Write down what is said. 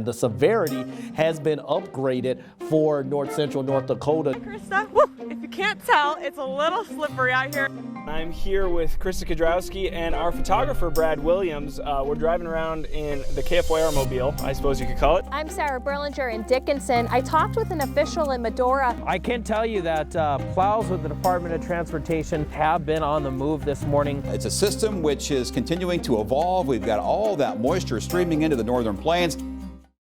The severity has been upgraded for north central North Dakota. Krista, woo, if you can't tell, it's a little slippery out here. I'm here with Krista Kudrowski and our photographer, Brad Williams. We're driving around in the KFYR mobile, I suppose you could call it. I'm Sarah Berlinger in Dickinson. I talked with an official in Medora. I can tell you that plows with the Department of Transportation have been on the move this morning. It's a system which is continuing to evolve. We've got all that moisture streaming into the northern plains.